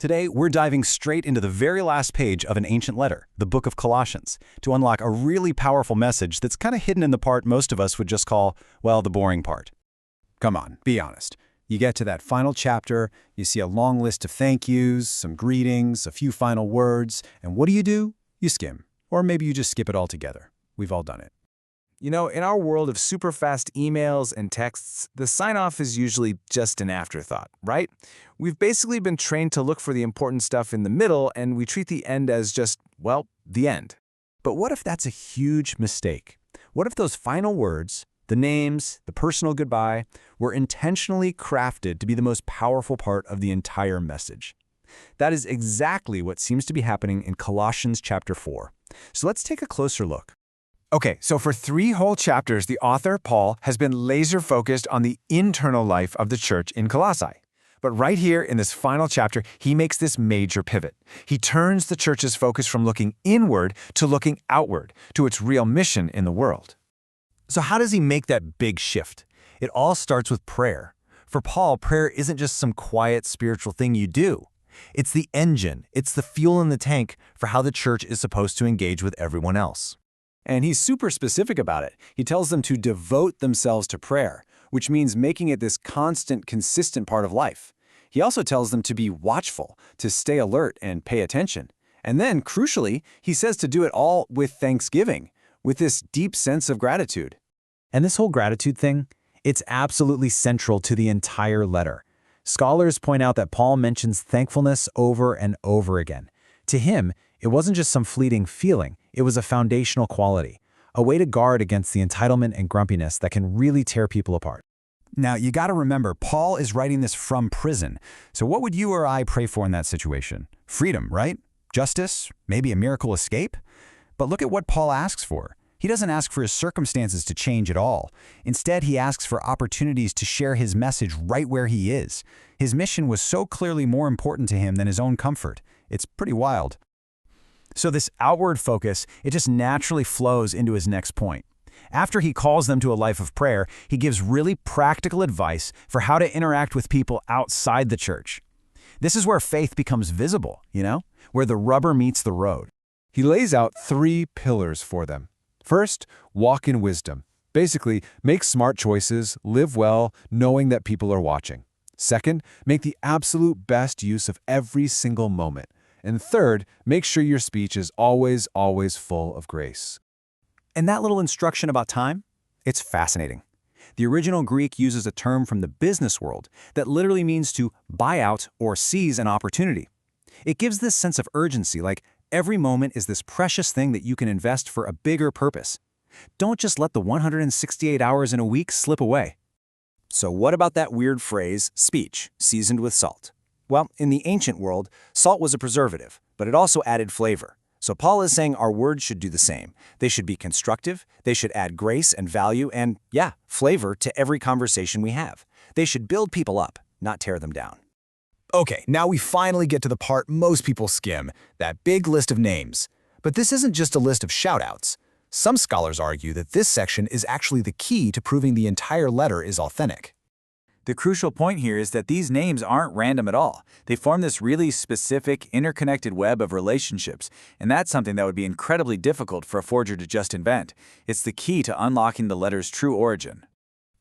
Today, we're diving straight into the very last page of an ancient letter, the book of Colossians, to unlock a really powerful message that's kind of hidden in the part most of us would just call, well, the boring part. Come on, be honest. You get to that final chapter, you see a long list of thank yous, some greetings, a few final words, and what do? You skim. Or maybe you just skip it altogether. We've all done it. You know, in our world of super fast emails and texts, the sign-off is usually just an afterthought, right? We've basically been trained to look for the important stuff in the middle, and we treat the end as just, well, the end. But what if that's a huge mistake? What if those final words, the names, the personal goodbye, were intentionally crafted to be the most powerful part of the entire message? That is exactly what seems to be happening in Colossians chapter 4. So let's take a closer look. Okay, so for 3 whole chapters, the author, Paul, has been laser-focused on the internal life of the church in Colossae. But right here in this final chapter, he makes this major pivot. He turns the church's focus from looking inward to looking outward, to its real mission in the world. So how does he make that big shift? It all starts with prayer. For Paul, prayer isn't just some quiet spiritual thing you do. It's the engine, it's the fuel in the tank for how the church is supposed to engage with everyone else. And he's super specific about it. He tells them to devote themselves to prayer, which means making it this constant, consistent part of life. He also tells them to be watchful, to stay alert and pay attention. And then, crucially, he says to do it all with thanksgiving, with this deep sense of gratitude. And this whole gratitude thing, it's absolutely central to the entire letter. Scholars point out that Paul mentions thankfulness over and over again. To him, it wasn't just some fleeting feeling, it was a foundational quality, a way to guard against the entitlement and grumpiness that can really tear people apart. Now, you got to remember, Paul is writing this from prison. So what would you or I pray for in that situation? Freedom, right? Justice? Maybe a miracle escape? But look at what Paul asks for. He doesn't ask for his circumstances to change at all. Instead, he asks for opportunities to share his message right where he is. His mission was so clearly more important to him than his own comfort. It's pretty wild. So this outward focus, it just naturally flows into his next point. After he calls them to a life of prayer, he gives really practical advice for how to interact with people outside the church. This is where faith becomes visible, where the rubber meets the road. He lays out 3 pillars for them. First, walk in wisdom. Basically, make smart choices, live well, knowing that people are watching. Second, make the absolute best use of every single moment. And third, make sure your speech is always full of grace. And that little instruction about time? It's fascinating. The original Greek uses a term from the business world that literally means to buy out or seize an opportunity. It gives this sense of urgency, like every moment is this precious thing that you can invest for a bigger purpose. Don't just let the 168 hours in a week slip away. So what about that weird phrase, speech, seasoned with salt? Well, in the ancient world, salt was a preservative, but it also added flavor. So Paul is saying our words should do the same. They should be constructive, they should add grace and value and, flavor to every conversation we have. They should build people up, not tear them down. Okay, now we finally get to the part most people skim, that big list of names. But this isn't just a list of shout-outs. Some scholars argue that this section is actually the key to proving the entire letter is authentic. The crucial point here is that these names aren't random at all. They form this really specific, interconnected web of relationships, and that's something that would be incredibly difficult for a forger to just invent. It's the key to unlocking the letter's true origin.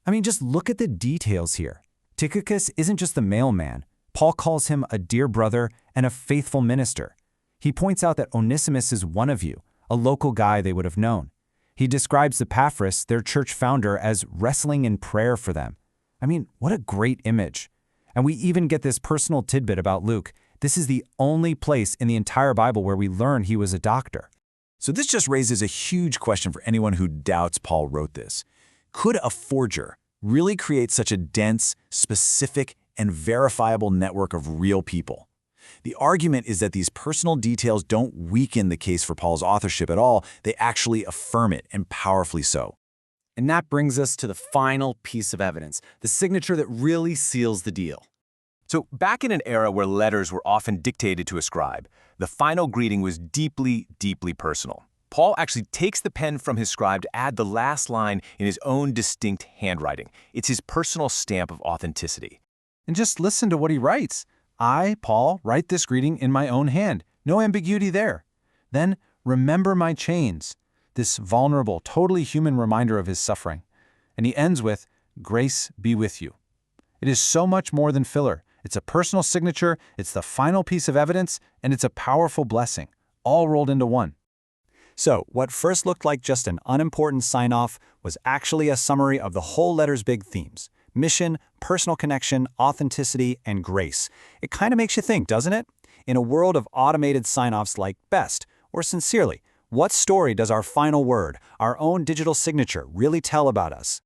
I mean, just look at the details here. Tychicus isn't just the mailman. Paul calls him a dear brother and a faithful minister. He points out that Onesimus is one of you, a local guy they would have known. He describes Epaphras, their church founder, as wrestling in prayer for them. I mean, what a great image. And we even get this personal tidbit about Luke. This is the only place in the entire Bible where we learn he was a doctor. So this just raises a huge question for anyone who doubts Paul wrote this. Could a forger really create such a dense, specific, and verifiable network of real people? The argument is that these personal details don't weaken the case for Paul's authorship at all, they actually affirm it, and powerfully so. And that brings us to the final piece of evidence, the signature that really seals the deal. So back in an era where letters were often dictated to a scribe, the final greeting was deeply, deeply personal. Paul actually takes the pen from his scribe to add the last line in his own distinct handwriting. It's his personal stamp of authenticity. And just listen to what he writes. I, Paul, write this greeting in my own hand. No ambiguity there. Then, remember my chains. This vulnerable, totally human reminder of his suffering. And he ends with, grace be with you. It is so much more than filler. It's a personal signature, it's the final piece of evidence, and it's a powerful blessing, all rolled into one. So, what first looked like just an unimportant sign-off was actually a summary of the whole letter's big themes: mission, personal connection, authenticity, and grace. It kind of makes you think, doesn't it? In a world of automated sign-offs like best or sincerely, what story does our final word, our own digital signature, really tell about us?